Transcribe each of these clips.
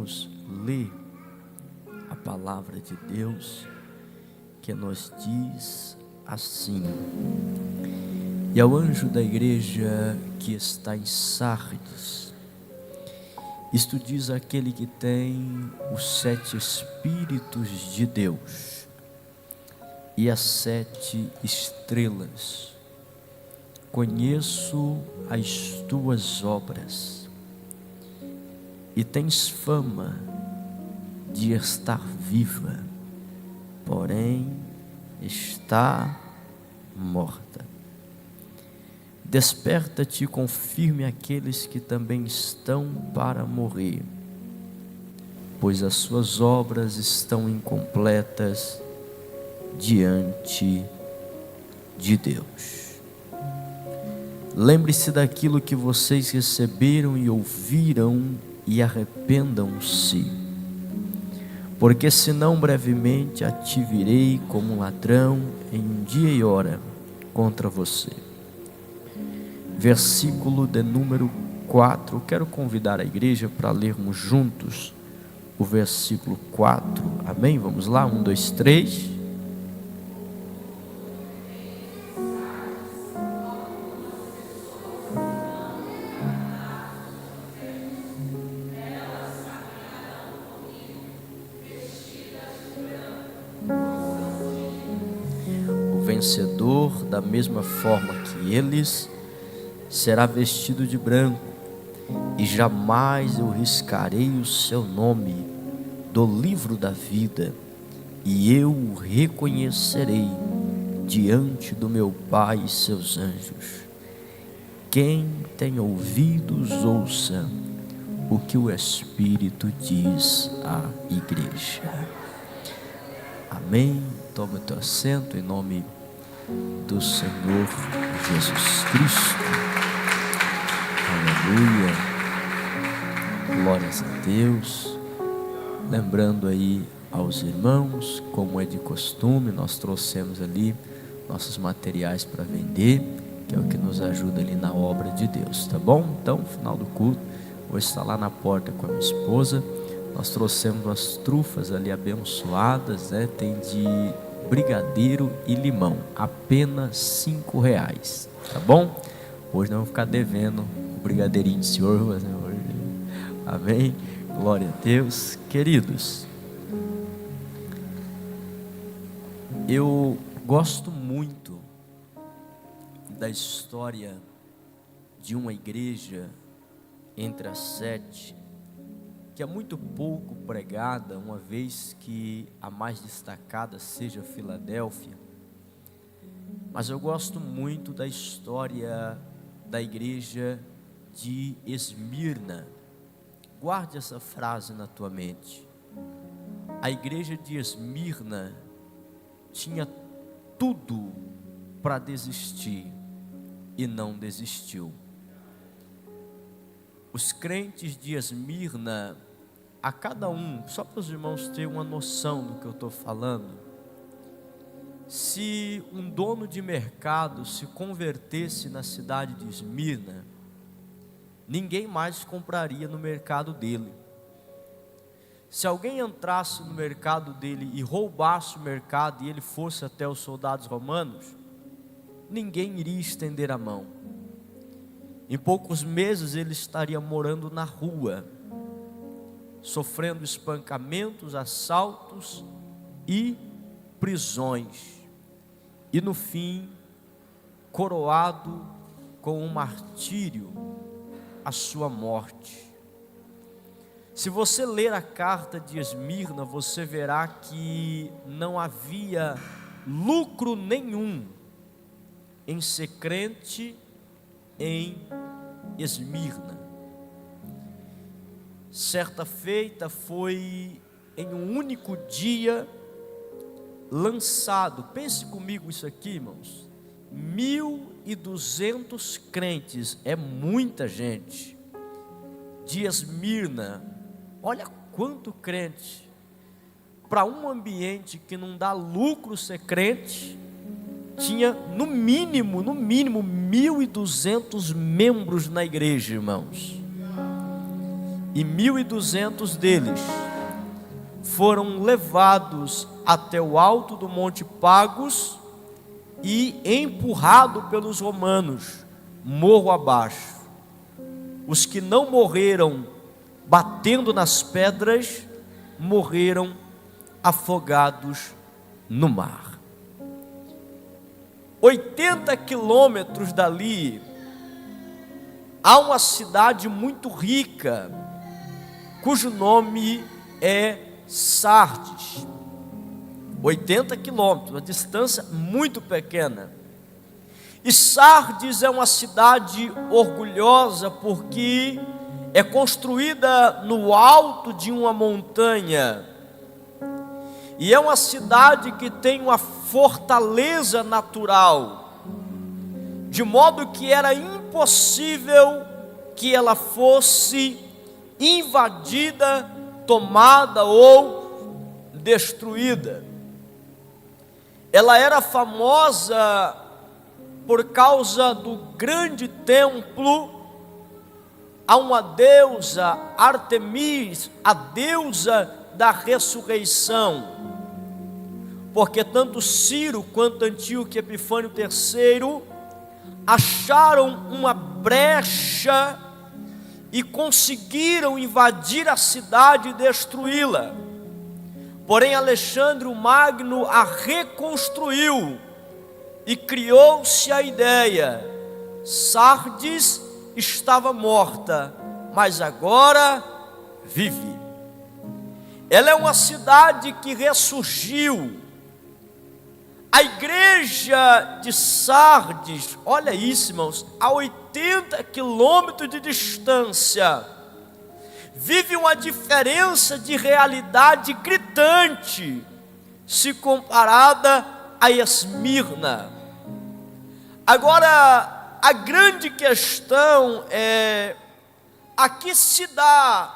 vamos ler a palavra de Deus, que nos diz assim: e ao anjo da igreja que está em Sardes, isto diz aquele que tem os 7 Espíritos de Deus e as 7 estrelas. Conheço as tuas obras, e tens fama de estar viva, porém está morta. Desperta-te e confirme aqueles que também estão para morrer, pois as suas obras estão incompletas diante de Deus. Lembre-se daquilo que vocês receberam e ouviram e arrependam-se, porque senão brevemente a te virei como um ladrão em um dia e hora contra você. Versículo de número 4, eu quero convidar a igreja para lermos juntos o versículo 4, amém? Vamos lá, 1, 2, 3. O vencedor, da mesma forma que eles, será vestido de branco, e jamais eu riscarei o seu nome do livro da vida, e eu o reconhecerei diante do meu Pai e seus anjos. Quem tem ouvidos, ouça o que o Espírito diz à igreja. Amém. Toma o teu assento em nome do Senhor Jesus Cristo. Aleluia, glórias a Deus. Lembrando aí aos irmãos, como é de costume, nós trouxemos ali nossos materiais para vender, que é o que nos ajuda ali na obra de Deus, tá bom? Então, no final do culto, vou estar lá na porta com a minha esposa. Nós trouxemos umas trufas ali abençoadas, né? Tem de brigadeiro e limão, apenas R$5, tá bom? Hoje não vou ficar devendo o brigadeirinho do Senhor, mas hoje, amém, glória a Deus. Queridos, eu gosto muito da história de uma igreja entre as 7, que é muito pouco pregada, uma vez que a mais destacada seja Filadélfia. Mas eu gosto muito da história da igreja de Esmirna. Guarde essa frase na tua mente. A igreja de Esmirna tinha tudo para desistir e não desistiu. Os crentes de Esmirna, a cada um, só para os irmãos terem uma noção do que eu estou falando, se um dono de mercado se convertesse na cidade de Esmirna, ninguém mais compraria no mercado dele. Se alguém entrasse no mercado dele e roubasse o mercado e ele fosse até os soldados romanos, ninguém iria estender a mão. Em poucos meses ele estaria morando na rua, sofrendo espancamentos, assaltos e prisões, e no fim coroado com um martírio, a sua morte. Se você ler a carta de Esmirna, você verá que não havia lucro nenhum em ser crente em Esmirna. Certa feita foi em um único dia lançado, pense comigo isso aqui, irmãos, 1.200 crentes, é muita gente, de Esmirna. Olha quanto crente, para um ambiente que não dá lucro ser crente, tinha no mínimo 1.200 membros na igreja, irmãos. e 1.200 deles foram levados até o alto do Monte Pagos e empurrados pelos romanos, morro abaixo. Os que não morreram batendo nas pedras, morreram afogados no mar. 80 quilômetros dali, há uma cidade muito rica, cujo nome é Sardes. 80 quilômetros, uma distância muito pequena. E Sardes é uma cidade orgulhosa porque é construída no alto de uma montanha. E é uma cidade que tem uma fortaleza natural, de modo que era impossível que ela fosse invadida, tomada ou destruída. Ela era famosa por causa do grande templo a uma deusa, Artemis, a deusa da ressurreição. Porque tanto Ciro quanto Antíoco Epifânio III acharam uma brecha e conseguiram invadir a cidade e destruí-la. Porém, Alexandre o Magno a reconstruiu e criou-se a ideia: Sardes estava morta, mas agora vive. Ela é uma cidade que ressurgiu. A igreja de Sardes, olha isso, irmãos, a 80 quilômetros de distância, vive uma diferença de realidade gritante, se comparada a Esmirna. Agora, a grande questão é: aqui se dá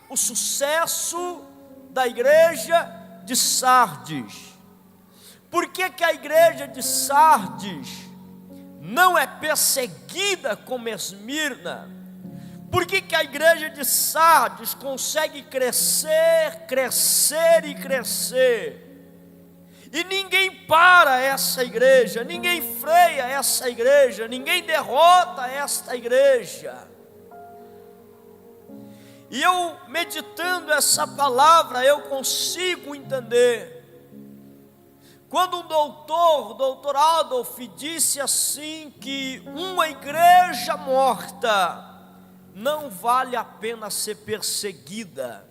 o sucesso da igreja de Sardes. Por que que a igreja de Sardes não é perseguida como Esmirna? Por que que a igreja de Sardes consegue crescer, crescer e crescer? E ninguém para essa igreja, ninguém freia essa igreja, ninguém derrota esta igreja. E eu, meditando essa palavra, eu consigo entender. Quando um doutor, o doutor Adolf, disse assim que uma igreja morta não vale a pena ser perseguida,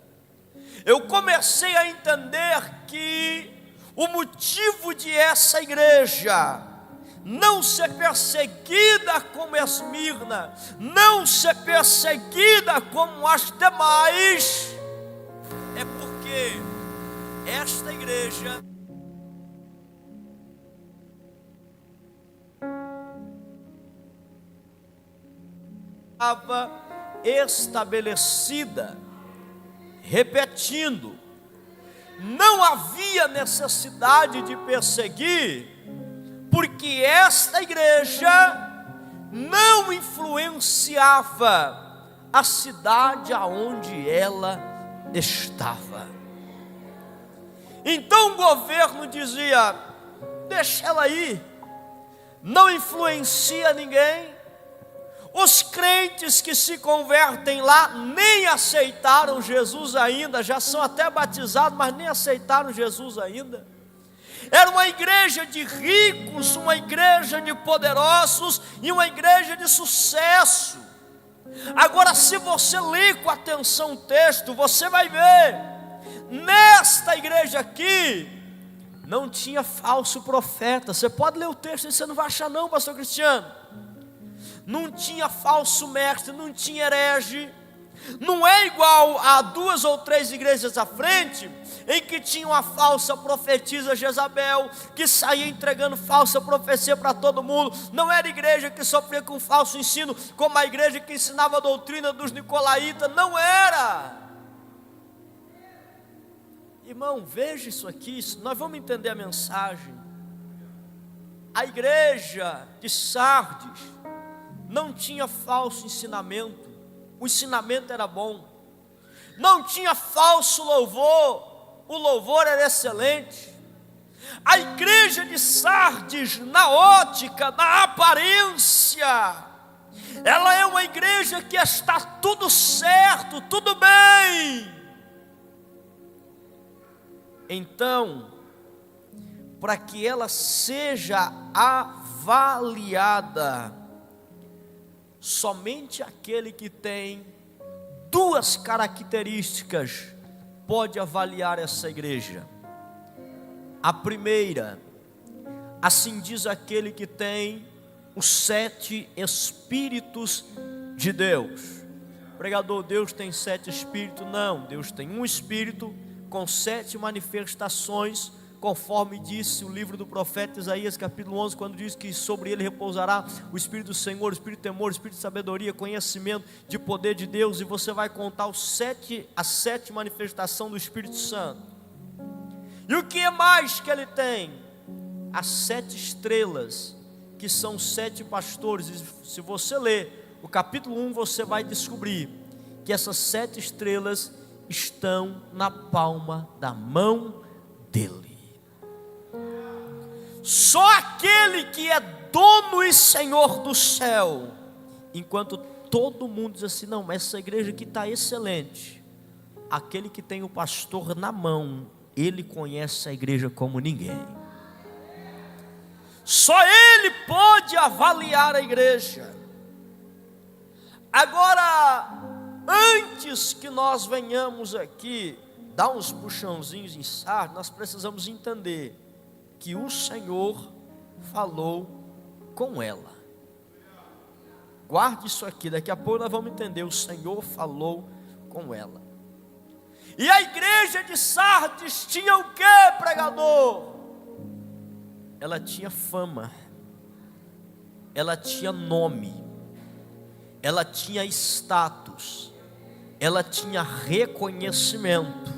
eu comecei a entender que o motivo de essa igreja não ser perseguida como Esmirna, não ser perseguida como as demais, é porque esta igreja estava estabelecida. Repetindo, não havia necessidade de perseguir, porque esta igreja não influenciava a cidade aonde ela estava. Então o governo dizia: deixa ela aí, não influencia ninguém. Os crentes que se convertem lá nem aceitaram Jesus ainda, já são até batizados, mas nem aceitaram Jesus ainda. Era uma igreja de ricos, uma igreja de poderosos e uma igreja de sucesso. Agora, se você ler com atenção o texto, você vai ver, nesta igreja aqui, não tinha falso profeta. Você pode ler o texto e você não vai achar não, pastor Cristiano. Não tinha falso mestre, não tinha herege. Não é igual a 2 ou 3 igrejas à frente, em que tinha uma falsa profetisa Jezabel, que saía entregando falsa profecia para todo mundo. Não era igreja que sofria com falso ensino, como a igreja que ensinava a doutrina dos nicolaítas. Não era. Irmão, veja isso aqui, nós vamos entender a mensagem. A igreja de Sardes não tinha falso ensinamento, o ensinamento era bom. não tinha falso louvor, o louvor era excelente. A igreja de Sardes, na ótica, na aparência, ela é uma igreja que está tudo certo, tudo bem. Então, para que ela seja avaliada, somente aquele que tem duas características pode avaliar essa igreja. A primeira, assim diz aquele que tem os 7 Espíritos de Deus. Pregador, Deus tem 7 Espíritos? Não, Deus tem um Espírito com 7 manifestações, conforme disse o livro do profeta Isaías, capítulo 11, quando diz que sobre ele repousará o Espírito do Senhor, o Espírito de temor, o Espírito de sabedoria, conhecimento, de poder de Deus, e você vai contar as 7 manifestações do Espírito Santo. E o que é mais que ele tem? As 7 estrelas, que são 7 pastores. E se você ler o capítulo 1, você vai descobrir que essas 7 estrelas estão na palma da mão dele. Só aquele que é dono e senhor do céu, enquanto todo mundo diz assim, não, mas essa igreja aqui está excelente, aquele que tem o pastor na mão, ele conhece a igreja como ninguém. Só ele pode avaliar a igreja. Agora, antes que nós venhamos aqui dar uns puxãozinhos em Sardes, nós precisamos entender que o Senhor falou com ela. Guarde isso aqui, daqui a pouco nós vamos entender. O Senhor falou com ela. E a igreja de Sardes tinha o que, pregador? Ela tinha fama, ela tinha nome, ela tinha status, ela tinha reconhecimento.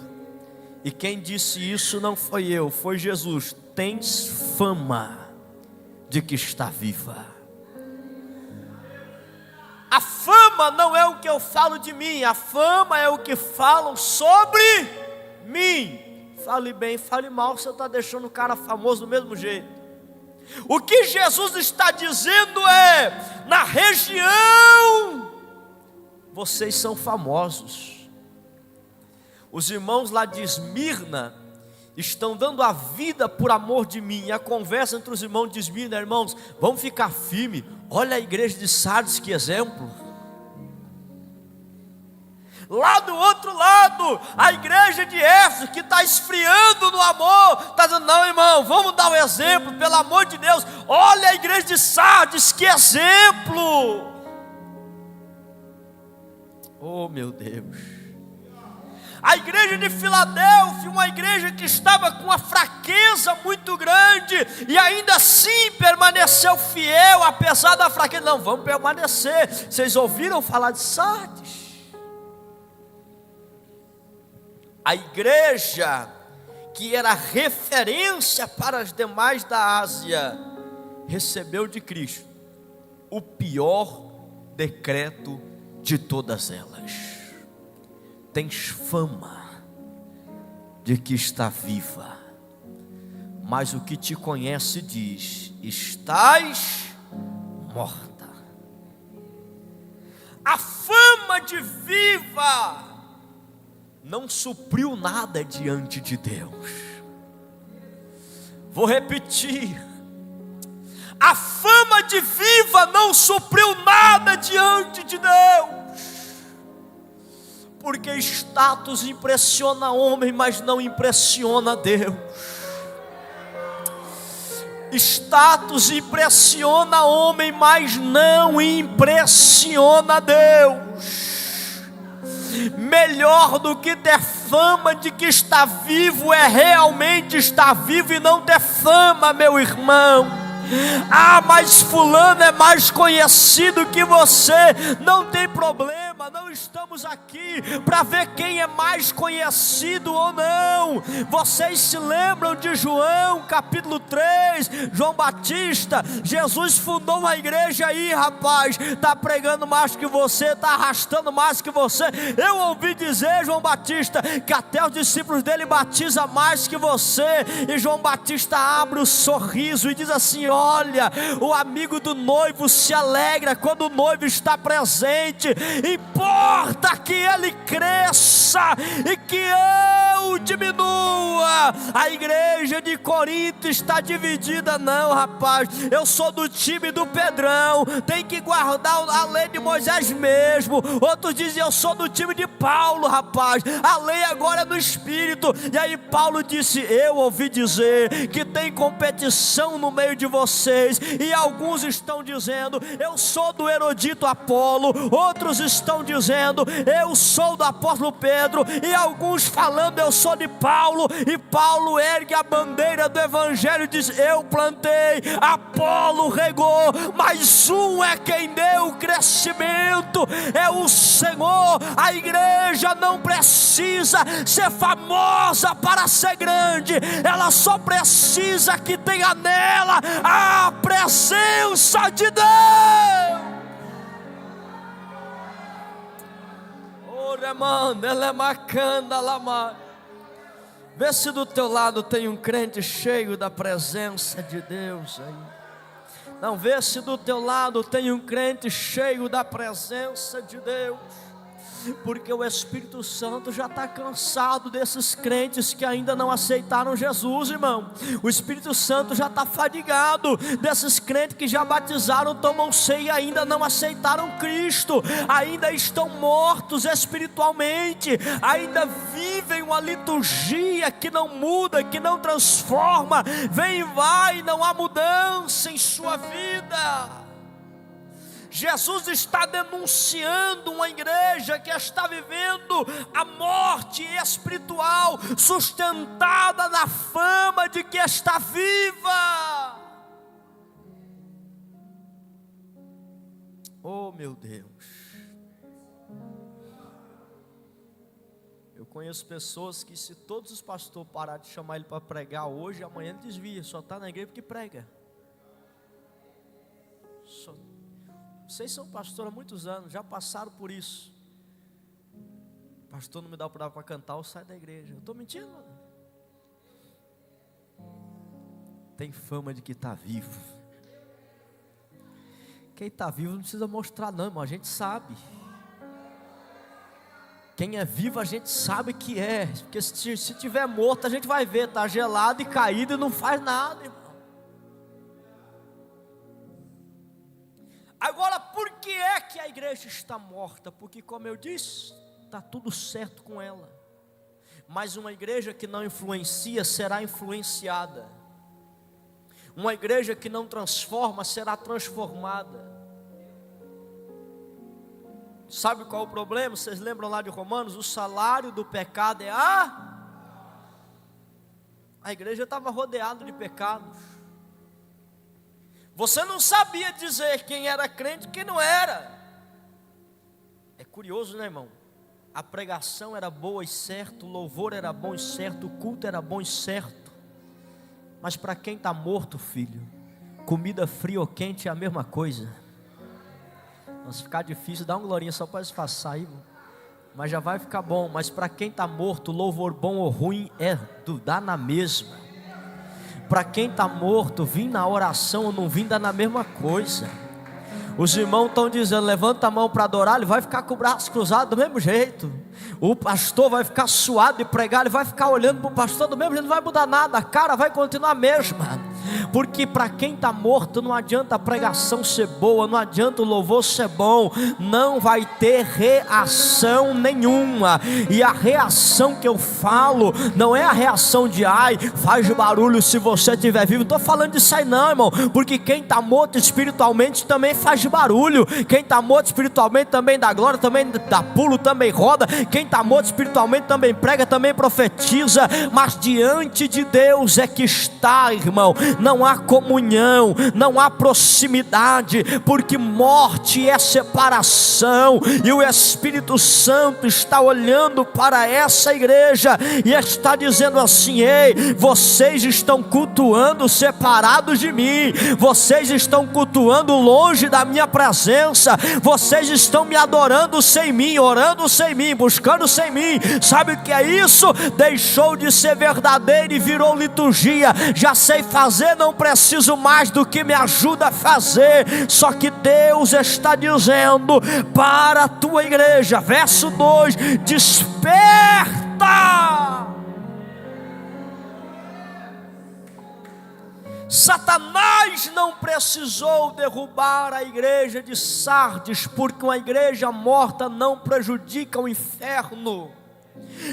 E quem disse isso não foi eu, foi Jesus. Tens fama de que está viva. A fama não é o que eu falo de mim, a fama é o que falam sobre mim. Fale bem, fale mal, você está deixando o cara famoso do mesmo jeito. O que Jesus está dizendo é, na região, vocês são famosos. Os irmãos lá de Esmirna estão dando a vida por amor de mim. E a conversa entre os irmãos de Esmirna, irmãos, vamos ficar firme. Olha a igreja de Sardes, que exemplo. Lá do outro lado, a igreja de Éfeso, que está esfriando no amor, está dizendo, não, irmão, vamos dar um exemplo, pelo amor de Deus. Olha a igreja de Sardes, que exemplo. Oh meu Deus. A igreja de Filadélfia, uma igreja que estava com uma fraqueza muito grande, e ainda assim permaneceu fiel, apesar da fraqueza. Não, vamos permanecer. Vocês ouviram falar de Sardes? A igreja que era referência para as demais da Ásia, recebeu de Cristo o pior decreto de todas elas. Tens fama de que está viva, mas o que te conhece diz, estás morta. A fama de viva não supriu nada diante de Deus. Vou repetir, a fama de viva não supriu nada diante de Deus. Porque status impressiona homem, mas não impressiona Deus. Status impressiona homem, mas não impressiona Deus. Melhor do que ter fama de que está vivo é realmente estar vivo e não ter fama, meu irmão. Ah, mas fulano é mais conhecido que você, não tem problema. problema, não estamos aqui para ver quem é mais conhecido ou não. Vocês se lembram de João capítulo 3, João Batista? Jesus fundou uma igreja aí, rapaz, está pregando mais que você, está arrastando mais que você. Eu ouvi dizer, João Batista, que até os discípulos dele batizam mais que você. E João Batista abre o sorriso e diz assim: olha, o amigo do noivo se alegra quando o noivo está presente. Importa que ele cresça e que eu diminua. A igreja de Corinto está dividida. Não, rapaz, eu sou do time do Pedrão, tem que guardar a lei de Moisés mesmo. Outros dizem: eu sou do time de Paulo, rapaz, a lei agora é do Espírito. E aí Paulo disse: eu ouvi dizer que tem competição no meio de vocês, e alguns estão dizendo: eu sou do erudito Apolo, outros estão dizendo: eu sou do apóstolo Pedro, e alguns falando: eu sou de Paulo. E Paulo ergue a bandeira do evangelho e diz: eu plantei, Apolo regou, mas um é quem deu o crescimento, é o Senhor. A igreja não precisa ser famosa para ser grande, ela só precisa que tenha nela a presença de Deus. Vê se do teu lado tem um crente cheio da presença de Deus aí. Não, vê se do teu lado tem um crente cheio da presença de Deus. Porque o Espírito Santo já está cansado desses crentes que ainda não aceitaram Jesus, irmão. O Espírito Santo já está fadigado desses crentes que já batizaram, tomam ceia e ainda não aceitaram Cristo. Ainda estão mortos espiritualmente, ainda vivem uma liturgia que não muda, que não transforma. Vem e vai, não há mudança em sua vida. Jesus está denunciando uma igreja que está vivendo a morte espiritual, sustentada na fama de que está viva. Oh, meu Deus. Eu conheço pessoas que, se todos os pastores pararem de chamar ele para pregar hoje, amanhã ele desvia, só está na igreja porque prega. Vocês são pastor há muitos anos, já passaram por isso. Pastor, não me dá para cantar, eu saio da igreja. Eu estou mentindo? Tem fama de que está vivo. Quem está vivo não precisa mostrar não, irmão, a gente sabe. Quem é vivo a gente sabe que é. Porque se tiver morto a gente vai ver, está gelado e caído e não faz nada, irmão. Agora, por que é que a igreja está morta? Porque, como eu disse, está tudo certo com ela. Mas uma igreja que não influencia será influenciada. Uma igreja que não transforma será transformada. Sabe qual é o problema? Vocês lembram lá de Romanos? O salário do pecado é a igreja estava rodeada de pecados. Você não sabia dizer quem era crente e quem não era. É curioso, né, irmão? A pregação era boa e certo, o louvor era bom e certo, o culto era bom e certo. Mas para quem está morto, filho, comida fria ou quente é a mesma coisa. Se ficar difícil, dá uma glorinha só para disfarçar aí, irmão. Mas já vai ficar bom. Mas para quem está morto, louvor bom ou ruim dá na mesma. Para quem está morto, vir na oração ou não vir dá na mesma coisa. Os irmãos estão dizendo: levanta a mão para adorar, ele vai ficar com o braço cruzado do mesmo jeito. O pastor vai ficar suado de pregar, ele vai ficar olhando para o pastor do mesmo jeito, não vai mudar nada, a cara vai continuar a mesma. Porque para quem está morto não adianta a pregação ser boa, não adianta o louvor ser bom, não vai ter reação nenhuma. E a reação que eu falo não é a reação de ai, faz barulho se você estiver vivo. Não estou falando disso aí não, irmão. Porque quem está morto espiritualmente também faz barulho. Quem está morto espiritualmente também dá glória, também dá pulo, também roda. Quem está morto espiritualmente também prega, também profetiza. Mas diante de Deus é que está, irmão. Não não há comunhão, não há proximidade, porque morte é separação, e o Espírito Santo está olhando para essa igreja e está dizendo assim: ei, vocês estão cultuando separados de mim, vocês estão cultuando longe da minha presença, vocês estão me adorando sem mim, orando sem mim, buscando sem mim. Sabe o que é isso? Deixou de ser verdadeiro e virou liturgia. Já sei fazer, não preciso mais do que me ajuda a fazer. Só que Deus está dizendo para a tua igreja, verso 2: desperta. Satanás não precisou derrubar a igreja de Sardes, porque uma igreja morta não prejudica o inferno.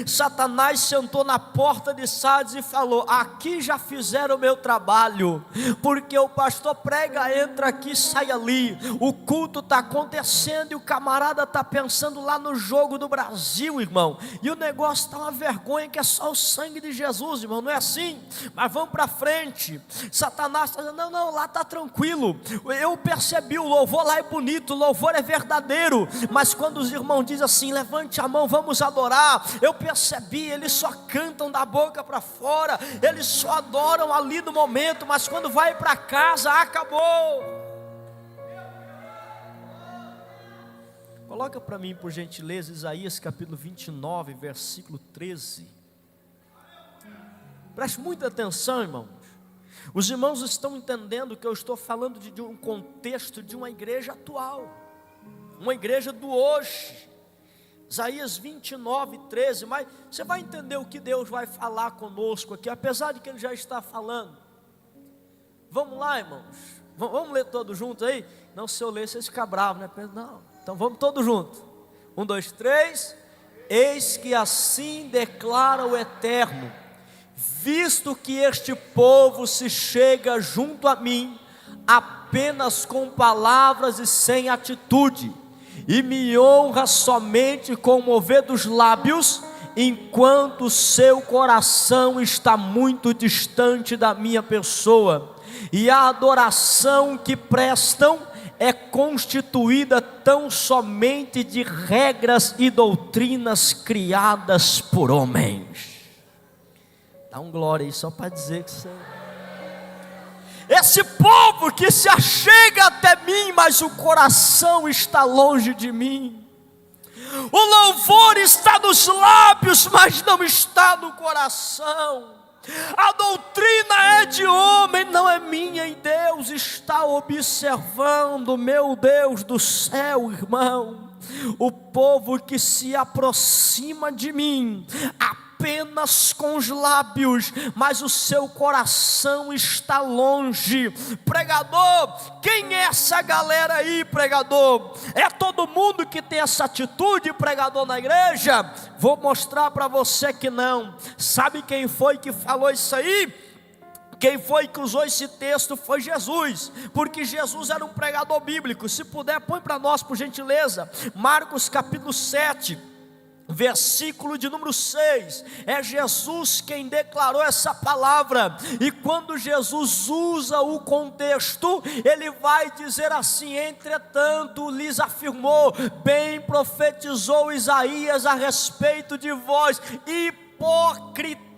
Satanás sentou na porta de Sardes e falou: aqui já fizeram o meu trabalho, porque o pastor prega, entra aqui, sai ali, o culto está acontecendo e o camarada está pensando lá no jogo do Brasil, irmão, e o negócio está uma vergonha, que é só o sangue de Jesus, irmão, não é assim? Mas vamos para frente. Satanás está dizendo: não, lá está tranquilo, eu percebi, o louvor lá é bonito, o louvor é verdadeiro, mas quando os irmãos dizem assim: levante a mão, vamos adorar, eu percebi, eles só cantam da boca para fora, eles só adoram ali no momento, mas quando vai para casa, acabou. Coloca para mim, por gentileza, Isaías capítulo 29, versículo 13. Preste muita atenção, irmãos. Os irmãos estão entendendo que eu estou falando de um contexto de uma igreja atual, uma igreja do hoje. Isaías 29, 13, mas você vai entender o que Deus vai falar conosco aqui, apesar de que Ele já está falando. Vamos lá, irmãos, vamos ler todos juntos aí? Não, se eu ler, vocês ficam bravos, né? Não, então vamos todos juntos. 1, 2, 3. Eis que assim declara o Eterno: visto que este povo se chega junto a mim, apenas com palavras e sem atitude, e me honra somente com o mover dos lábios, enquanto o seu coração está muito distante da minha pessoa, e a adoração que prestam é constituída tão somente de regras e doutrinas criadas por homens. Dá um glória aí só para dizer que você... Esse povo que se achega até mim, mas o coração está longe de mim. O louvor está nos lábios, mas não está no coração. A doutrina é de homem, não é minha, e Deus está observando, meu Deus do céu, irmão. O povo que se aproxima de mim apenas com os lábios, mas o seu coração está longe. Pregador, quem é essa galera aí, pregador? É todo mundo que tem essa atitude, pregador, na igreja? Vou mostrar para você que não. Sabe quem foi que falou isso aí? Quem foi que usou esse texto foi Jesus, porque Jesus era um pregador bíblico. Se puder, põe para nós, por gentileza, Marcos capítulo 7, versículo de número 6, é Jesus quem declarou essa palavra, e quando Jesus usa o contexto, ele vai dizer assim: entretanto lhes afirmou, bem profetizou Isaías a respeito de vós, hipócritas,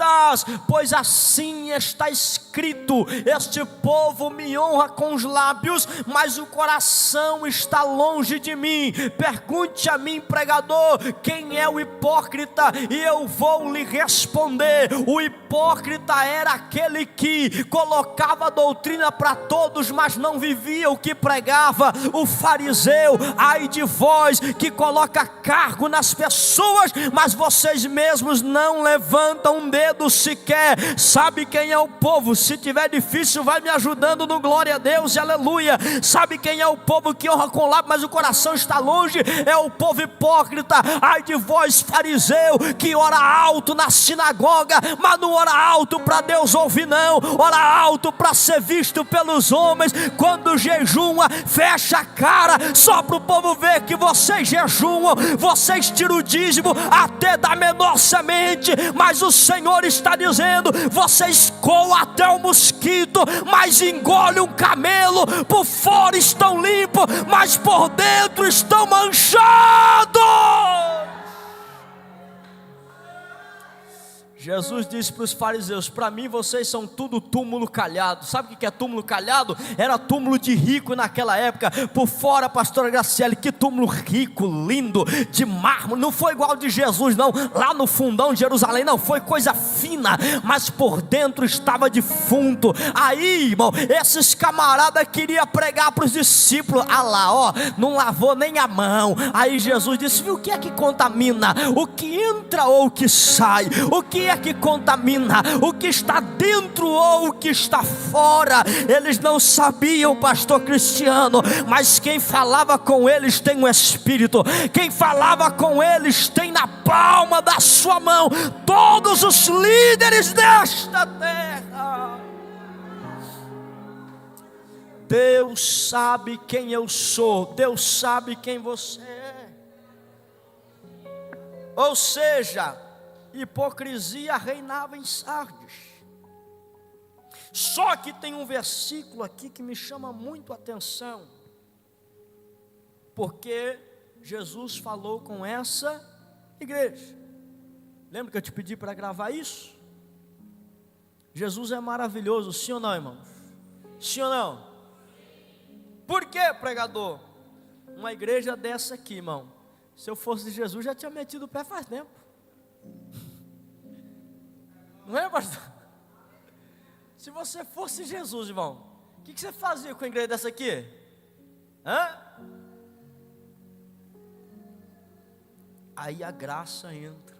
pois assim está escrito: este povo me honra com os lábios, mas o coração está longe de mim. Pergunte a mim, pregador, quem é o hipócrita, e eu vou lhe responder. O hipócrita era aquele que colocava a doutrina para todos, mas não vivia o que pregava. O fariseu, ai de vós que coloca cargo nas pessoas, mas vocês mesmos não levantam um dedo sequer. Sabe quem é o povo? Se tiver difícil, vai me ajudando no glória a Deus e aleluia. Sabe quem é o povo que honra com lábios, mas o coração está longe? É o povo hipócrita. Ai de vós, fariseu, que ora alto na sinagoga, mas não ora alto para Deus ouvir, não. Ora alto para ser visto pelos homens. Quando jejuma, fecha a cara, só para o povo ver que vocês jejuam. Vocês tiram o dízimo até da menor semente, mas o Senhor Senhor está dizendo: você escoa até o mosquito, mas engole um camelo. Por fora estão limpos, mas por dentro estão manchados. Jesus disse para os fariseus: para mim vocês são tudo túmulo calhado. Sabe o que é túmulo calhado? Era túmulo de rico naquela época. Por fora, pastora Graciele, que túmulo rico, lindo, de mármore. Não foi igual ao de Jesus não, lá no fundão de Jerusalém, não, foi coisa fina, mas por dentro estava defunto. Aí, irmão, esses camaradas queriam pregar para os discípulos: ah lá, ó, não lavou nem a mão. Aí Jesus disse: o que é que contamina? O que entra ou o que sai? O que é que contamina? O que está dentro ou o que está fora? Eles não sabiam, pastor Cristiano, mas quem falava com eles tem um Espírito. Quem falava com eles tem na palma da sua mão todos os líderes desta terra. Deus sabe quem eu sou, Deus sabe quem você é. Ou seja, hipocrisia reinava em Sardes. Só que tem um versículo aqui que me chama muito a atenção, porque Jesus falou com essa igreja. Lembra que eu te pedi para gravar isso? Jesus é maravilhoso, sim ou não, irmãos? Sim ou não? Por que, pregador? Uma igreja dessa aqui, irmão, se eu fosse Jesus já tinha metido o pé faz tempo. Não é, pastor? Se você fosse Jesus, irmão, o que você fazia com a igreja dessa aqui? Aí a graça entra,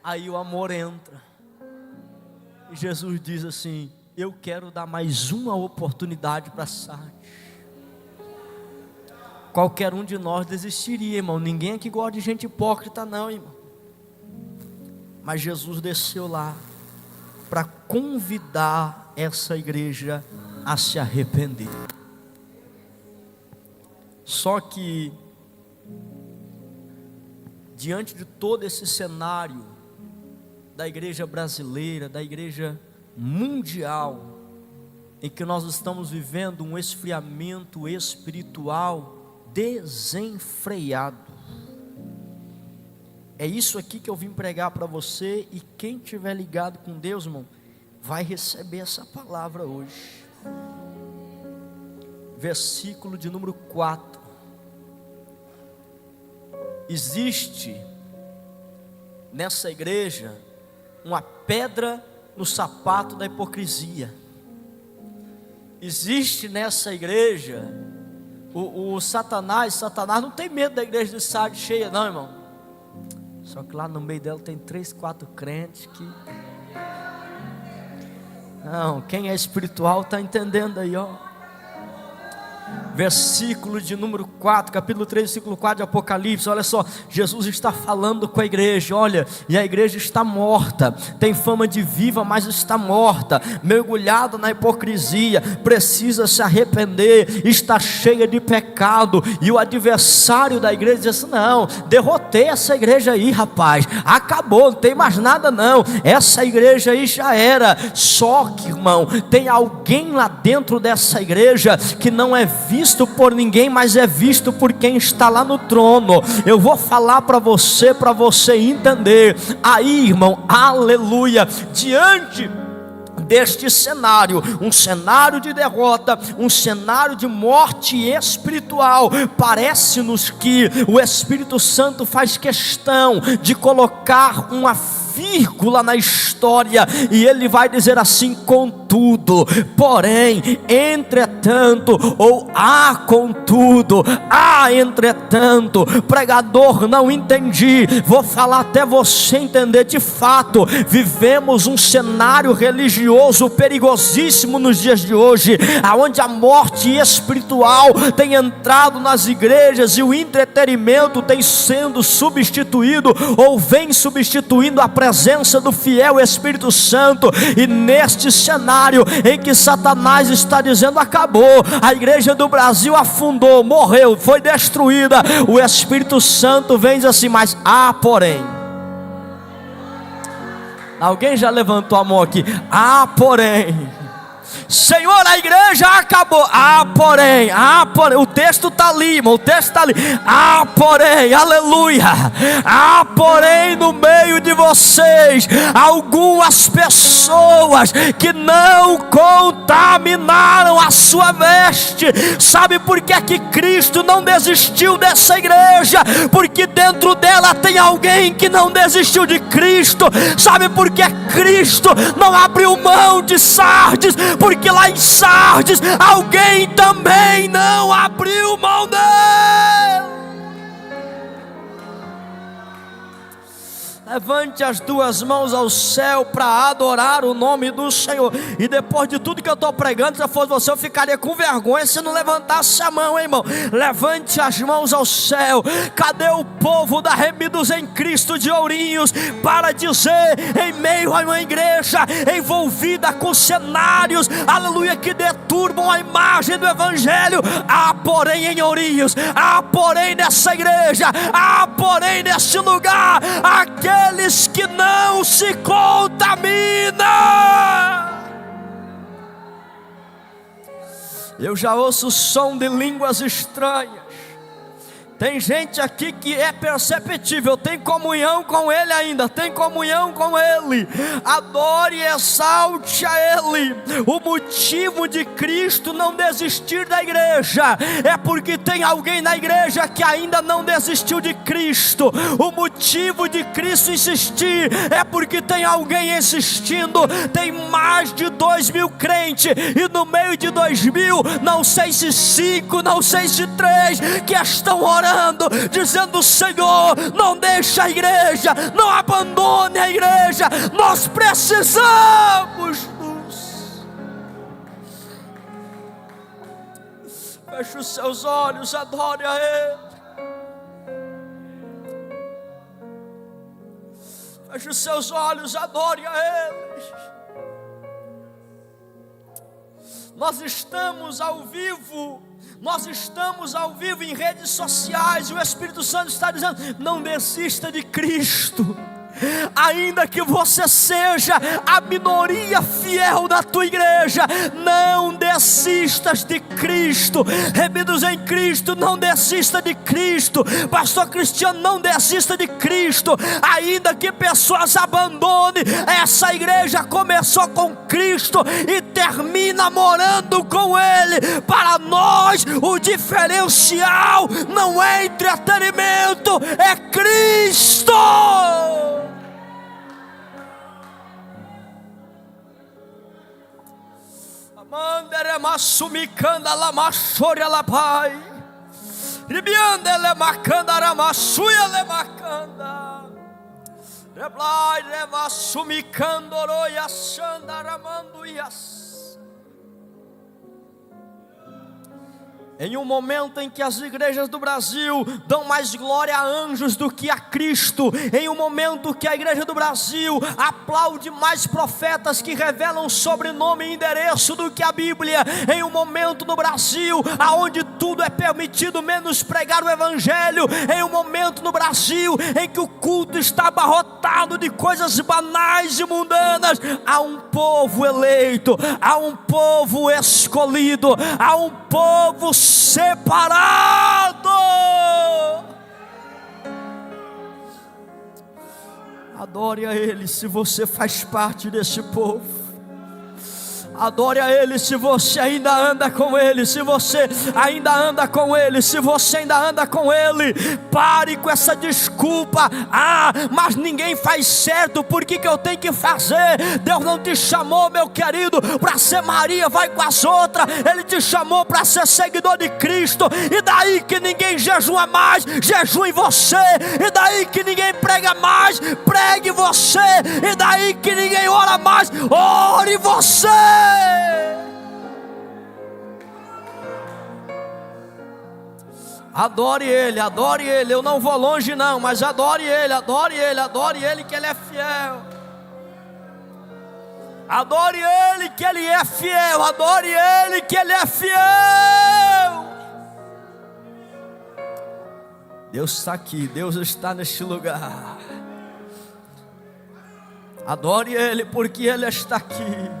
aí o amor entra, e Jesus diz assim: eu quero dar mais uma oportunidade para Sardes. Qualquer um de nós desistiria, irmão. Ninguém aqui gosta de gente hipócrita não, irmão. Mas Jesus desceu lá para convidar essa igreja a se arrepender. Só que, diante de todo esse cenário da igreja brasileira, da igreja mundial, em que nós estamos vivendo um esfriamento espiritual desenfreado, é isso aqui que eu vim pregar para você, e quem estiver ligado com Deus, irmão, vai receber essa palavra hoje. Versículo de número 4. Existe nessa igreja uma pedra no sapato da hipocrisia. Existe nessa igreja o Satanás não tem medo da igreja de Sardes cheia não, irmão. Só que lá no meio dela tem 3, 4 crentes que... Não, quem é espiritual está entendendo aí, ó. Versículo de número 4, capítulo 3, versículo 4 de Apocalipse. Olha só, Jesus está falando com a igreja. Olha, e a igreja está morta, tem fama de viva, mas está morta, mergulhada na hipocrisia, precisa se arrepender, está cheia de pecado. E o adversário da igreja diz assim: não, derrotei essa igreja aí, rapaz, acabou, não tem mais nada não, essa igreja aí já era. Só que, irmão, tem alguém lá dentro dessa igreja que não é visto por ninguém, mas é visto por quem está lá no trono. Eu vou falar para você entender. Aí, irmão, aleluia, diante deste cenário, um cenário de derrota, um cenário de morte espiritual, parece-nos que o Espírito Santo faz questão de colocar uma vírgula na história, e ele vai dizer assim: contudo, porém, entretanto, ou contudo, entretanto. Pregador, não entendi. Vou falar até você entender. De fato, vivemos um cenário religioso perigosíssimo nos dias de hoje, aonde a morte espiritual tem entrado nas igrejas, e o entretenimento tem sendo substituído, ou vem substituindo a presença do fiel Espírito Santo. E neste cenário em que Satanás está dizendo: acabou, a igreja do Brasil afundou, morreu, foi destruída, o Espírito Santo vem e diz assim: mas porém, Alguém já levantou a mão aqui? Porém, Senhor, a igreja acabou. Porém, o texto está ali, irmão, o texto está ali. Porém, aleluia. Porém, no meio de vocês, algumas pessoas que não contaminaram a sua veste. Sabe por que é que Cristo não desistiu dessa igreja? Porque dentro dela tem alguém que não desistiu de Cristo. Sabe por que Cristo não abriu mão de Sardes? Porque lá em Sardes alguém também não abriu mão dele. Levante as duas mãos ao céu para adorar o nome do Senhor. E depois de tudo que eu estou pregando, se eu fosse você, eu ficaria com vergonha se não levantasse a mão, hein, irmão. Levante as mãos ao céu. Cadê o povo da Remidos em Cristo de Ourinhos para dizer, em meio a uma igreja envolvida com cenários, aleluia, que deturbam a imagem do Evangelho? Porém em Ourinhos, porém nessa igreja, porém nesse lugar, aqueles que não se contaminam. Eu já ouço o som de línguas estranhas. Tem gente aqui que é perceptível, tem comunhão com Ele ainda, tem comunhão com Ele. Adore e exalte a Ele. O motivo de Cristo não desistir da igreja é porque tem alguém na igreja que ainda não desistiu de Cristo. O motivo de Cristo insistir é porque tem alguém insistindo. Tem mais de 2.000 crentes, e no meio de 2.000, não sei se 5, não sei se 3, que estão orando, dizendo: Senhor, não deixa a igreja, não abandone a igreja, nós precisamos Feche os seus olhos, adore a Ele. Feche os seus olhos, adore a Ele. Nós estamos ao vivo em redes sociais, e o Espírito Santo está dizendo: não desista de Cristo. Ainda que você seja a minoria fiel da tua igreja, não desistas de Cristo. Remidos em Cristo, não desista de Cristo. Pastor Cristiano, não desista de Cristo. Ainda que pessoas abandonem, essa igreja começou com Cristo e termina morando com Ele. Para nós, o diferencial não é entretenimento, é Cristo. Mandere masumikanda la mashoria la pai. Ribiande le makanda ramasuya le makanda. Reblai reva sumikando roya shanda ramando yas. Em um momento em que as igrejas do Brasil dão mais glória a anjos do que a Cristo, em um momento que a igreja do Brasil aplaude mais profetas que revelam sobrenome e endereço do que a Bíblia, em um momento no Brasil aonde tudo é permitido menos pregar o Evangelho, em um momento no Brasil em que o culto está abarrotado de coisas banais e mundanas, há um povo eleito, há um povo escolhido, há um povo separado. Adore a Ele se você faz parte desse povo. Adore a Ele se você ainda anda com Ele. Se você ainda anda com Ele, se você ainda anda com Ele, pare com essa desculpa: mas ninguém faz certo, por que eu tenho que fazer? Deus não te chamou, meu querido, para ser Maria, vai com as outras. Ele te chamou para ser seguidor de Cristo. E daí que ninguém jejua mais, jejue você. E daí que ninguém prega mais, pregue você. E daí que ninguém ora mais, ore você. Adore Ele, adore Ele. Eu não vou longe não, mas adore Ele, adore Ele, adore Ele, que Ele é fiel. Adore Ele, que Ele é fiel. Adore Ele, que Ele é fiel. Deus está aqui, Deus está neste lugar. Adore Ele, porque Ele está aqui.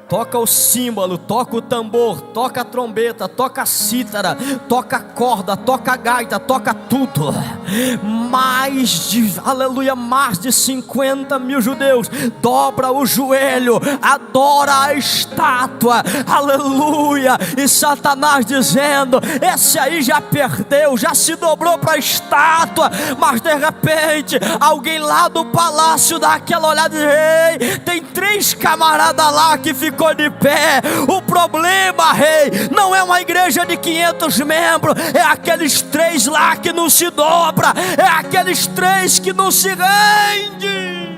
Toca o símbolo, toca o tambor, toca a trombeta, toca a cítara, toca a corda, toca a gaita, toca tudo. Mais de 50 mil judeus, dobra o joelho, adora a estátua, aleluia. E Satanás dizendo: esse aí já perdeu, já se dobrou para a estátua. Mas de repente, alguém lá do palácio dá aquela olhada e diz: ei, tem 3 camaradas lá que ficou de pé. O problema, rei, não é uma igreja de 500 membros, é aqueles 3 lá que não se dobra, é aqueles 3 que não se rende.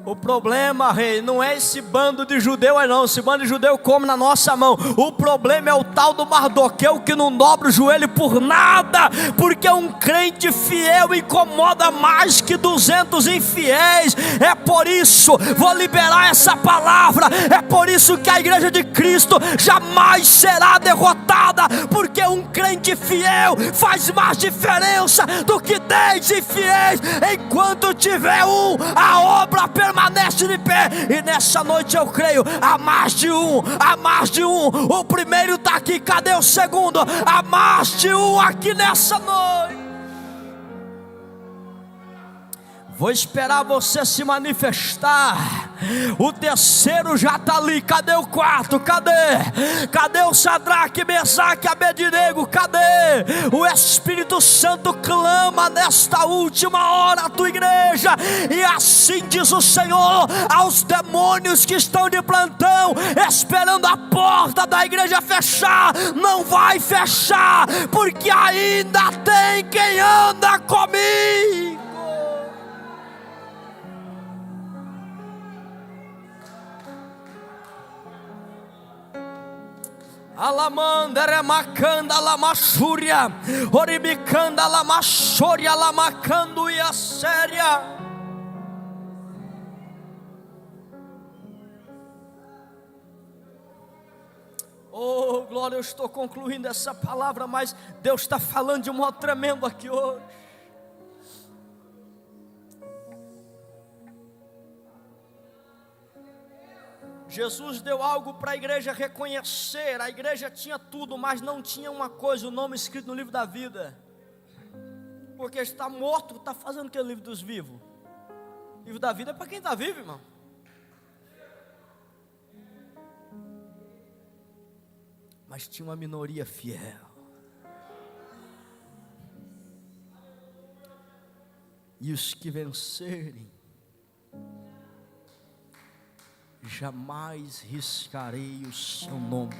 O problema, rei, não é esse bando de judeu, não. Esse bando de judeu come na nossa mão. O problema é o tal do Mardoqueu que não dobra o joelho por nada, porque um crente fiel incomoda mais que 200 infiéis. É por isso, vou liberar essa palavra, é por isso que a igreja de Cristo jamais será derrotada, porque um crente fiel faz mais diferença do que 10 infiéis. Enquanto tiver um, a obra permanece de pé. E nessa noite eu creio, há mais de um, há mais de um. O primeiro está aqui, cadê o segundo? Há mais de um aqui nessa noite. Vou esperar você se manifestar. O terceiro já está ali. Cadê o quarto? Cadê o Sadraque, Mesaque, Abednego? Cadê? O Espírito Santo clama nesta última hora a tua igreja. E assim diz o Senhor aos demônios que estão de plantão, esperando a porta da igreja fechar. Não vai fechar, porque ainda tem quem anda comigo. Alamandere macanda lamachúria, oribicanda lamachúria, lamacando e a séria. Oh, glória, eu estou concluindo essa palavra, mas Deus está falando de um modo tremendo aqui hoje. Jesus deu algo para a igreja reconhecer. A igreja tinha tudo, mas não tinha uma coisa, o nome escrito no livro da vida. Porque está morto, está fazendo o que é o livro dos vivos? O livro da vida é para quem está vivo, irmão. Mas tinha uma minoria fiel. E os que vencerem, jamais riscarei o seu nome.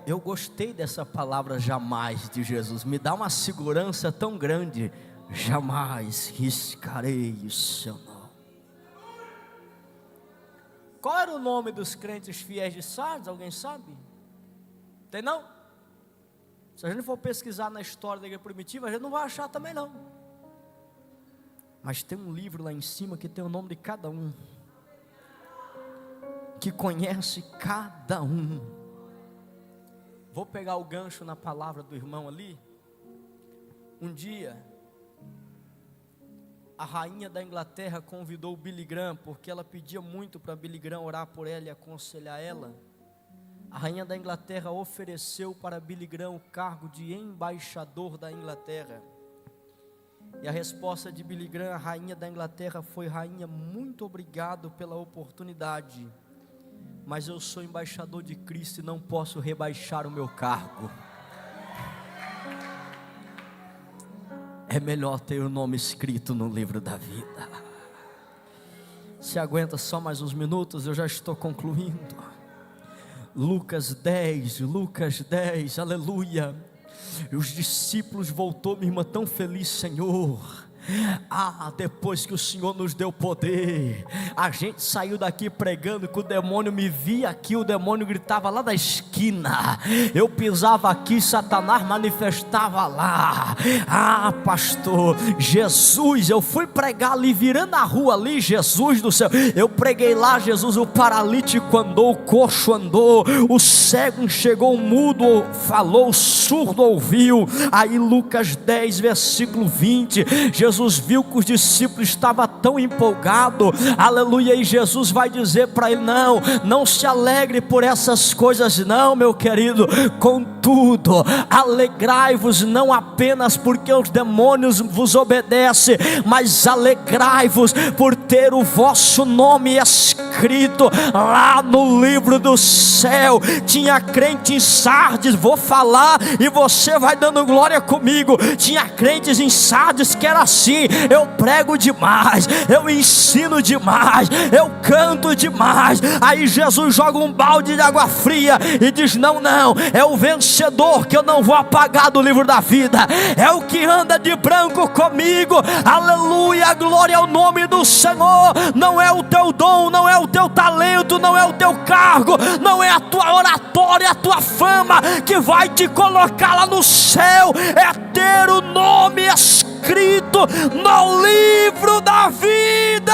Eu gostei dessa palavra jamais de Jesus. Me dá uma segurança tão grande. Jamais riscarei o seu nome. Qual era o nome dos crentes fiéis de Sardes? Alguém sabe? Tem não? Se a gente for pesquisar na história da igreja primitiva, a gente não vai achar também não. Mas tem um livro lá em cima que tem o nome de cada um, que conhece cada um. Vou pegar o gancho na palavra do irmão ali. Um dia, a rainha da Inglaterra convidou o Billy Graham, porque ela pedia muito para Billy Graham orar por ela e aconselhar ela. A rainha da Inglaterra ofereceu para Billy Graham o cargo de embaixador da Inglaterra. E a resposta de Billy Graham, a rainha da Inglaterra, foi: rainha, muito obrigado pela oportunidade, mas eu sou embaixador de Cristo e não posso rebaixar o meu cargo. É melhor ter o nome escrito no livro da vida. Se aguenta só mais uns minutos, eu já estou concluindo. Lucas 10, aleluia. E os discípulos voltou, minha irmã, tão feliz: Senhor, Depois que o Senhor nos deu poder, a gente saiu daqui pregando que o demônio me via aqui, o demônio gritava lá da esquina, eu pisava aqui, Satanás manifestava lá. Pastor, Jesus, eu fui pregar ali, virando a rua ali, Jesus do céu, eu preguei lá, Jesus, o paralítico andou, o coxo andou, o cego chegou, o mudo falou, o surdo ouviu. Aí Lucas 10 versículo 20, Jesus viu que os discípulos estavam tão empolgados, aleluia, e Jesus vai dizer para ele: não se alegre por essas coisas não, meu querido, contudo, alegrai-vos não apenas porque os demônios vos obedecem, mas alegrai-vos por ter o vosso nome escrito lá no livro do céu. Tinha crente em Sardes, vou falar e você vai dando glória comigo. Tinha crentes em Sardes que era assim: eu prego demais, eu ensino demais, eu canto demais. Aí Jesus joga um balde de água fria e diz: não, é o vencedor que eu não vou apagar do livro da vida, é o que anda de branco comigo, aleluia, glória ao nome do Senhor. Não é o teu dom, não é o teu talento, não é o teu cargo, não é a tua oratória, a tua fama que vai te colocar lá no céu, é ter o nome escrito no livro da vida.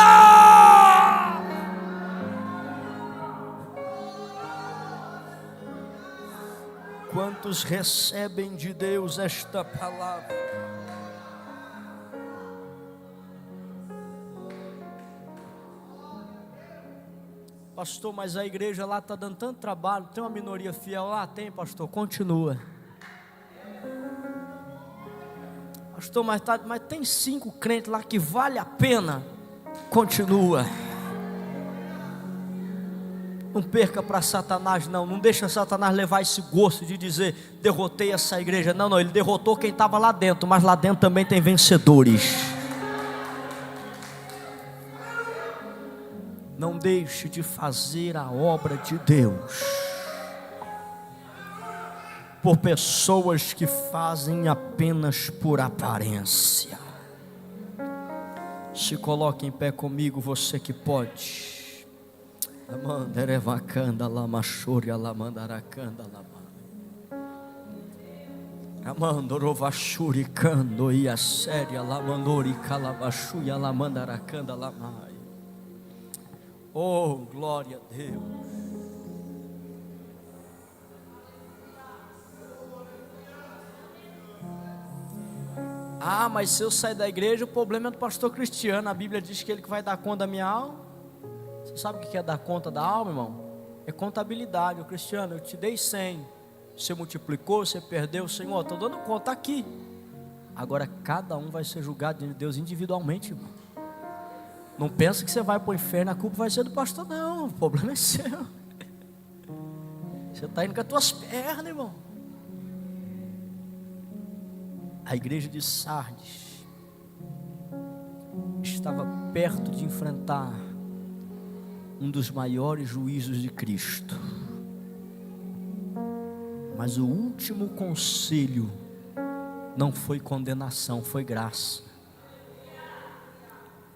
Quantos recebem de Deus esta palavra? Pastor, mas a igreja lá está dando tanto trabalho, tem uma minoria fiel lá? Tem, pastor, continua. Pastor, mas tem 5 crentes lá que vale a pena? Continua. Não perca para Satanás, não deixa Satanás levar esse gosto de dizer: derrotei essa igreja. Não, ele derrotou quem estava lá dentro, mas lá dentro também tem vencedores. Não deixe de fazer a obra de Deus por pessoas que fazem apenas por aparência. Se coloque em pé comigo, você que pode. Amanderevacanda lamachuri alamandaracanda lama. Amandorovachuri cando e a séria lamandori calabachu alamandaracanda lamai. Oh, glória a Deus. Mas se eu sair da igreja, o problema é do pastor Cristiano. A Bíblia diz que ele que vai dar conta da minha alma. Você sabe o que é dar conta da alma, irmão? É contabilidade. Cristiano, eu te dei 100, você multiplicou, você perdeu. Senhor, estou dando conta aqui. Agora cada um vai ser julgado diante de Deus individualmente, irmão. Não pensa que você vai para o inferno, a culpa vai ser do pastor, não. O problema é seu. Você está indo com as tuas pernas, irmão. A igreja de Sardes estava perto de enfrentar um dos maiores juízos de Cristo. Mas o último conselho não foi condenação, foi graça.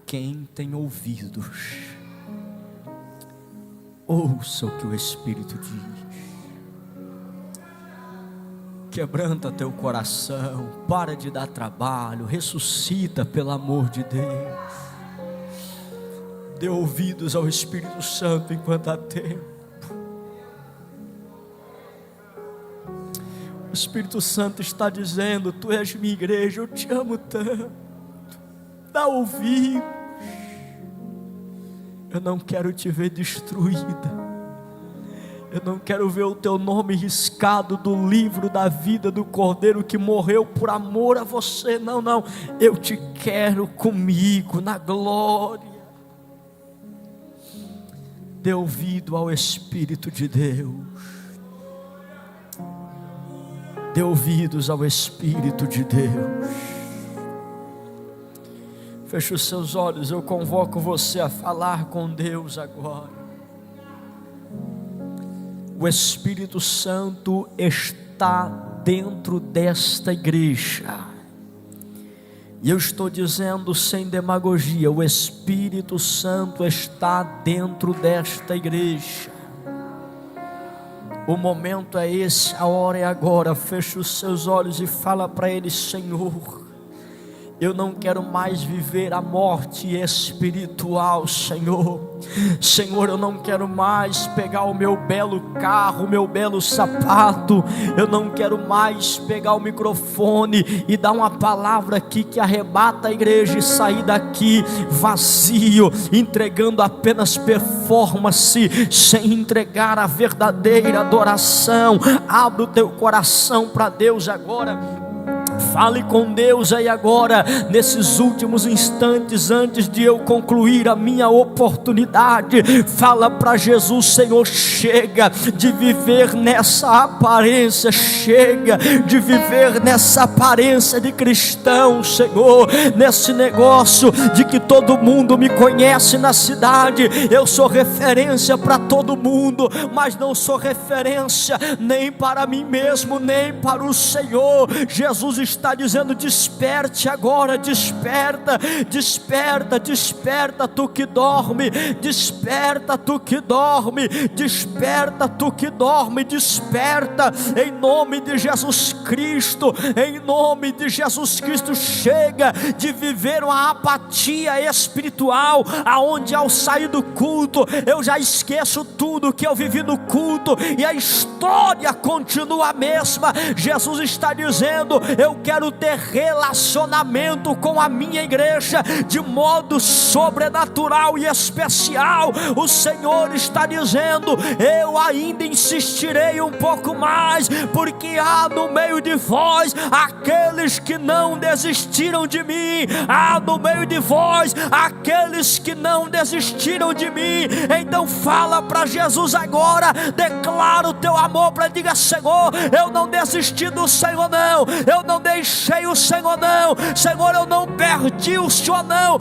Quem tem ouvidos, ouça o que o Espírito diz. Quebranta teu coração, para de dar trabalho, ressuscita pelo amor de Deus. Dê ouvidos ao Espírito Santo enquanto há tempo. O Espírito Santo está dizendo: tu és minha igreja, eu te amo tanto. Dá ouvidos. Eu não quero te ver destruída. Eu não quero ver o teu nome riscado do livro da vida do Cordeiro que morreu por amor a você. Não, eu te quero comigo na glória. Dê ouvido ao Espírito de Deus. Dê ouvidos ao Espírito de Deus. Feche os seus olhos, eu convoco você a falar com Deus agora. O Espírito Santo está dentro desta igreja. E eu estou dizendo sem demagogia, o Espírito Santo está dentro desta igreja. O momento é esse, a hora é agora. Feche os seus olhos e fala para Ele: Senhor, eu não quero mais viver a morte espiritual, Senhor. Senhor, eu não quero mais pegar o meu belo carro, o meu belo sapato. Eu não quero mais pegar o microfone e dar uma palavra aqui que arrebata a igreja e sair daqui vazio, entregando apenas performance, sem entregar a verdadeira adoração. Abre o teu coração para Deus agora. Fale com Deus aí agora, nesses últimos instantes, antes de eu concluir a minha oportunidade. Fala para Jesus: Senhor, chega de viver nessa aparência, chega de viver nessa aparência de cristão, Senhor, nesse negócio de que todo mundo me conhece na cidade, eu sou referência para todo mundo, mas não sou referência nem para mim mesmo, nem para o Senhor. Jesus está dizendo: desperte agora, desperta, desperta, desperta tu que dorme, desperta tu que dorme, desperta tu que dorme, desperta em nome de Jesus Cristo, em nome de Jesus Cristo. Chega de viver uma apatia espiritual, aonde ao sair do culto eu já esqueço tudo que eu vivi no culto e a história continua a mesma. Jesus está dizendo: eu quero ter relacionamento com a minha igreja de modo sobrenatural e especial. O Senhor está dizendo: eu ainda insistirei um pouco mais, porque há no meio de vós aqueles que não desistiram de mim, há no meio de vós aqueles que não desistiram de mim. Então fala para Jesus agora, declara o teu amor para ele. Diga: Senhor, eu não desisti do Senhor não, eu não deixei o Senhor não, Senhor, eu não perdi o Senhor não,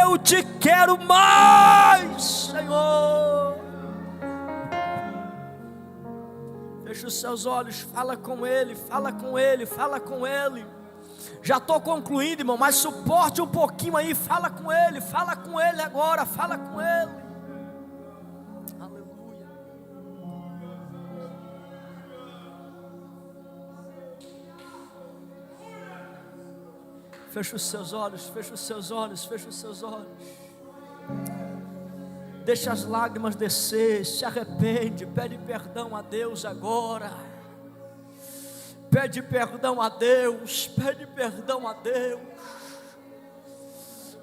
eu te quero mais, Senhor. Feche os seus olhos, fala com Ele, fala com Ele, fala com Ele. Já estou concluindo, irmão, mas suporte um pouquinho aí, fala com Ele agora, fala com Ele. Feche os seus olhos, feche os seus olhos, feche os seus olhos. Deixa as lágrimas descer, se arrepende, pede perdão a Deus agora. Pede perdão a Deus, pede perdão a Deus.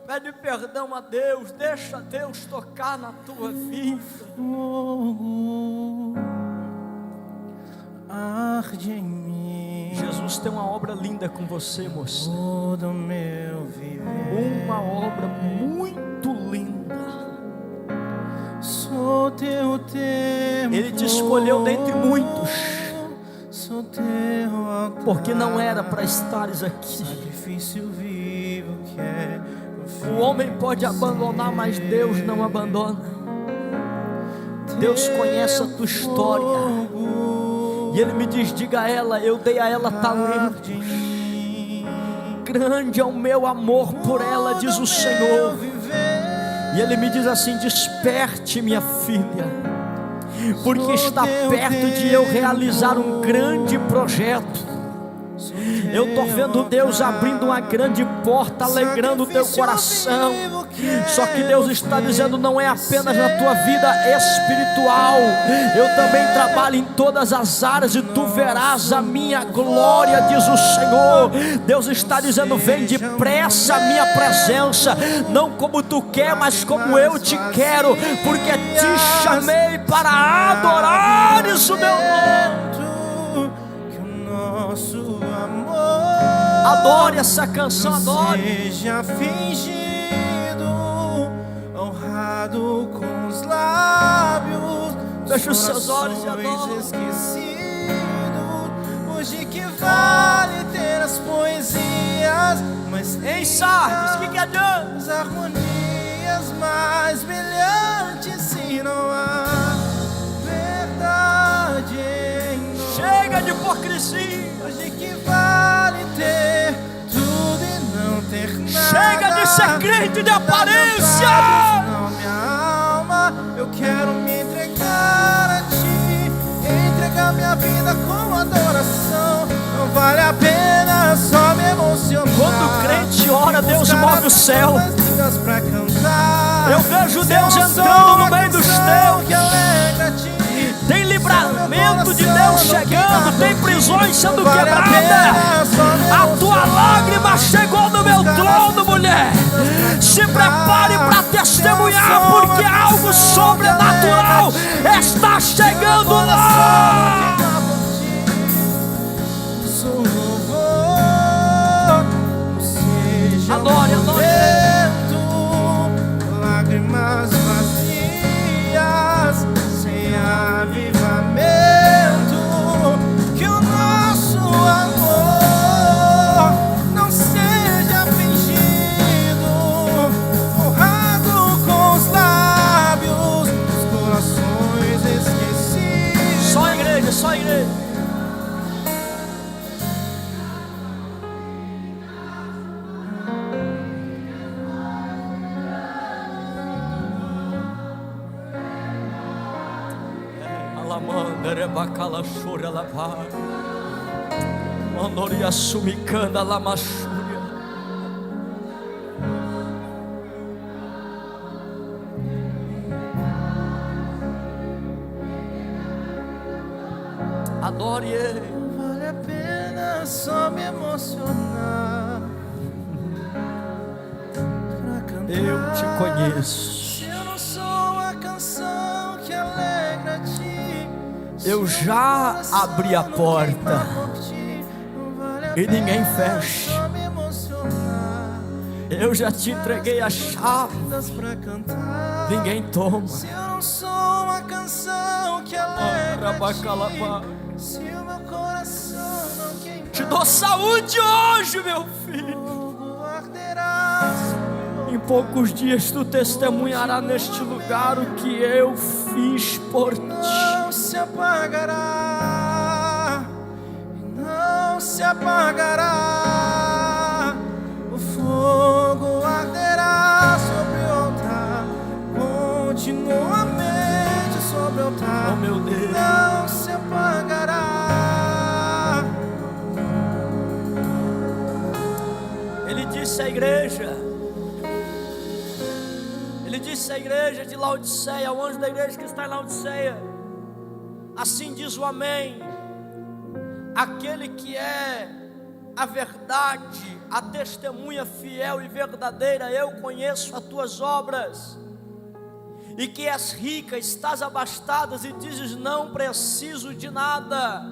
Pede perdão a Deus, deixa Deus tocar na tua vida. Arde em mim. Jesus tem uma obra linda com você, moça. Todo meu viver. Uma obra muito linda. Sou teu tempo. Ele te escolheu dentre muitos. Sou teu altar. Porque não era para estares aqui. Sacrifício vivo que é. O homem pode abandonar, mas Deus não abandona. Deus conhece a tua história. E Ele me diz: diga a ela, eu dei a ela talentos. Grande é o meu amor por ela, diz o Senhor. E Ele me diz assim: desperte, minha filha, porque está perto de eu realizar um grande projeto. Eu estou vendo Deus abrindo uma grande porta, alegrando o teu coração. Só que Deus está dizendo: não é apenas na tua vida espiritual, eu também trabalho em todas as áreas e tu verás a minha glória, diz o Senhor. Deus está dizendo: vem depressa a minha presença, não como tu quer, mas como eu te quero, porque te chamei para adorares o meu nome. Adore essa canção, adore. Seja fingido, honrado com os lábios. Feche os seus olhos e adore. Esquecido, hoje que vale ter as poesias mais em Sardes, que adianta? as harmonias mais brilhantes, se não há verdade em nós. Chega de hipocrisia. Hoje que vale ter tudo e não ter ser crente de aparência. Não, minha alma, eu quero me entregar a ti, entregar minha vida com adoração. Não vale a pena só me emocionar. Quando o crente ora, Deus move o céu. Pra cantar. Eu vejo Deus entrando no meio dos teus. Que alegra a ti. Tem livramento de Deus chegando, tem prisões sendo quebradas. A tua lágrima chegou no meu trono, mulher. Se prepare para testemunhar, porque algo sobrenatural está chegando lá. Adore, adore. Lágrimas vazias, sem avivamento, que o nosso amor não seja fingido, honrado com os lábios, os corações esquecidos. Só a igreja, só a igreja. Rebacala chora lava, Manoria sumicanda la machúria. Adore Ele. Vale a pena só me emocionar pra cantar. Eu te conheço. Se eu não sou a canção que alegra a ti. Eu já abri a porta e ninguém fecha. Eu já te entreguei a chave, ninguém toma. Se eu não sou a canção que alegra a ti, se o meu coração não queimar, te dou saúde hoje, meu filho. Em poucos dias tu testemunhará neste lugar o que eu fiz por ti. Não se apagará, não se apagará. O fogo arderá sobre o altar, continuamente sobre o altar. Oh meu Deus, não se apagará. Ele disse à igreja. Ele disse à igreja de Laodiceia, ao anjo da igreja que está em Laodiceia: assim diz o Amém, aquele que é a verdade, a testemunha fiel e verdadeira. Eu conheço as tuas obras, e que és rica, estás abastada, e dizes: não preciso de nada.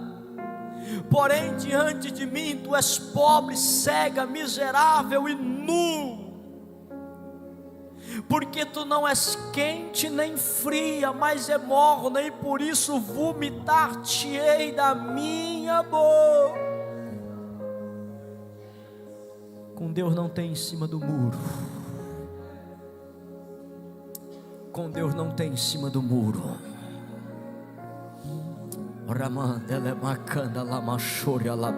Porém diante de mim tu és pobre, cega, miserável e nu. Porque tu não és quente nem fria, mas é morna, e por isso vomitar-te-ei da minha boca. Com Deus não tem em cima do muro. Com Deus não tem em cima do muro. Ramanda, ela é macanda, ela machora, ela